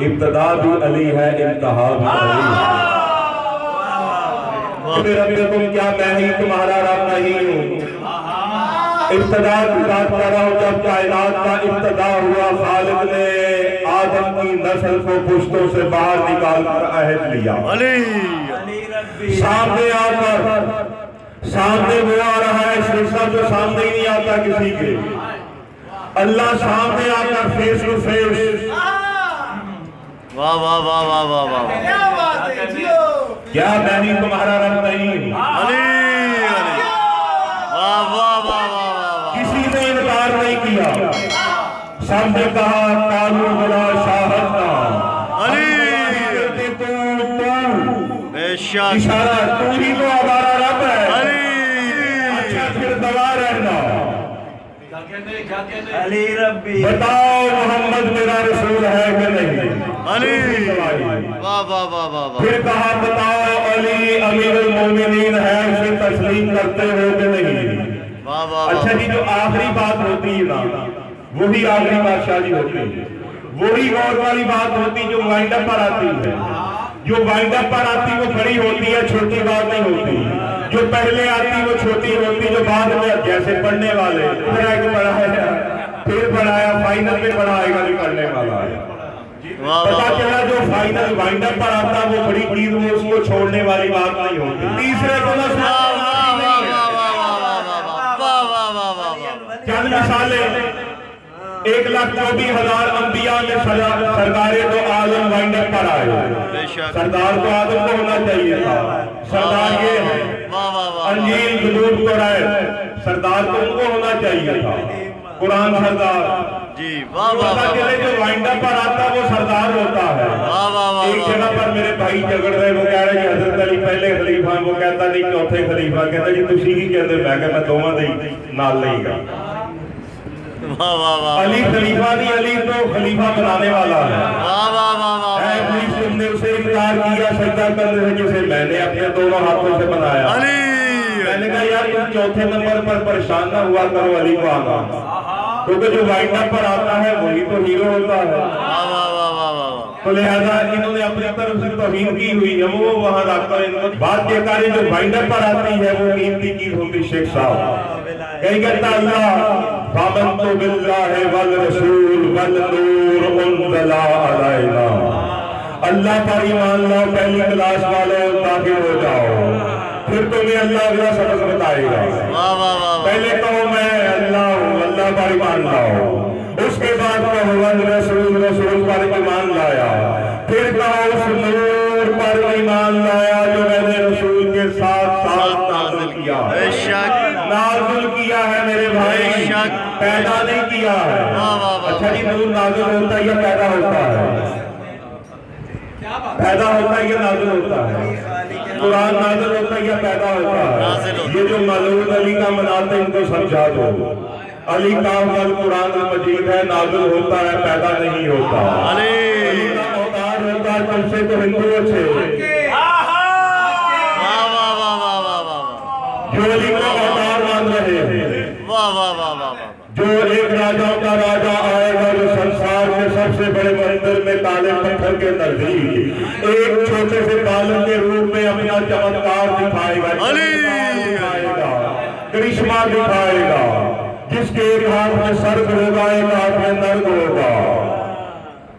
ابتدا بھی علی ہے انتہا بھی علی ہے ربکم کیا میں ہی تمہارا رب نہیں ہوں ابتدا کی بات کر رہا ہوں جب کائنات کا ابتدا ہوا خالق نے آدم کی نسل کو پشتوں سے باہر نکال کر عہد لیا سامنے آ کر سامنے وہ آ رہا ہے شیشہ جو سامنے ہی نہیں آتا کسی کے اللہ سامنے آ کر فیس ٹو فیس واہ واہ واہ واہ واہ واہ کیا میں ہی تمہارا رب نہیں ہوں علی علی واہ واہ واہ واہ کسی نے انکار نہیں کیا سب نے کہا قالوا بلا شاہدنا علی تو بے شک اشارہ تو ہی تو ہمارا رب ہے علی اچھا پھر دوا رہنا علی ربی بتاؤ محمد میرا رسول ہے کہ نہیں علی واہ واہ واہ واہ واہ پھر کہا بتاؤ علی امیر المومنین ہے اسے تسلیم کرتے ہو کہ نہیں واہ واہ اچھا جی جو آخری بات ہوتی ہے نا وہی آخری بادشاہی ہوتی ہے وہی غور والی بات ہوتی جو وائنڈ اپ پر آتی ہے جو وائنڈ اپ پر آتی وہ بڑی ہوتی ہے چھوٹی بات نہیں ہوتی جو پہلے آتی وہ چھوٹی ہوتی جو بعد میں جیسے پڑھنے والے پڑھایا پھر پڑھایا فائنل میں پڑھائے گا جو کرنے والا ہے پتا چلا جو فائنل وائنڈ اپ پر آتا وہ بڑی چیز وہ اس کو چھوڑنے والی بات نہیں ہوتی تیسرے کو نہ چند مثالیں 1,24,000 انبیاء میں سرکار تو آدم وائنڈ اپ پر آئے سردار تو آدم کو ہونا چاہیے تھا سردار یہ ہے انجیل زبور قرآن سردار تو ان کو ہونا چاہیے تھا قرآن سردار جی واہ واہ پتا چلے جو وائنڈ اپ پر آتا وہ سردار ہوتا ہے ایک جگہ پر میرے بھائی جھگڑ رہے وہ کہہ رہے کہ حضرت علی پہلے خلیفہ وہ کہتا نہیں چوتھے خلیفہ کہتا جی تسی کی کہتے میں کہ میں دوواں دے نال نہیں گا علی خلیفہ نہیں علی تو خلیفہ بنانے والا ہے اے ابلیس تم نے اسے انکار کیا سجدہ کرنے سے جسے میں نے اپنے دونوں ہاتھوں سے بنایا میں نے کہا یار تم چوتھے نمبر پر پریشان نہ ہوا کرو علی کو آنا کیونکہ جو وائنڈ اپ پر آتا ہے وہی تو ہیرو ہوتا ہے تو لہذا انہوں نے اپنی طرف سے توہین کی ہوئی ہے وہ وہاں رکھتا ہے بات یہ کاری جو وائنڈ اپ پر آتی ہے وہ قیمتی چیز ہوتی شیخ صاحب کہیں کہتا اللہ فَآمَنْتُ بِاللَّهِ وَالرَّسُولِ وَالنُّورِ أُنزِلَ عَلَيْنَا اللہ پر ایمان لاؤ پہلی کلاس والوں داخل ہو جاؤ پھر تمہیں اللہ اگلا سبق بتائے گا پہلے کہو میں اللہ ہوں اللہ پر ایمان لاؤ اس کے بعد کہو رسول پر ایمان لایا پھر کہو اس نور پر ایمان لایا جو میں نے رسول کے ساتھ ساتھ نازل کیا نازل کیا ہے میرے بھائی پیدا نہیں کیا ہے اچھا جی نور نازل ہوتا ہے یا پیدا ہوتا ہے پیدا ہوتا ہے یا نازل ہوتا ہے قرآن نازل ہوتا ہے یا پیدا ہوتا ہے یہ جو مولود علی کا مناتے ان کو سمجھا دو علی کا قرآن مجید ہے نازل ہوتا ہے پیدا نہیں ہوتا علی کا اوتار ہوتا ہے تم سے تو ہندو اچھے جو علی کا اوتار مان رہے ہیں جو ایک راجہ کا راجہ آئے گا جو سنسار کے سب سے بڑے مندر میں تالے پتھر کے نزدیک ایک چھوٹے سے بالن کے روپ میں اپنا چمتکار دکھائے گا کرشمہ دکھائے گا جس کے ایک ہاتھ میں سرگ ہوگا ایک ہاتھ میں نرگ ہوگا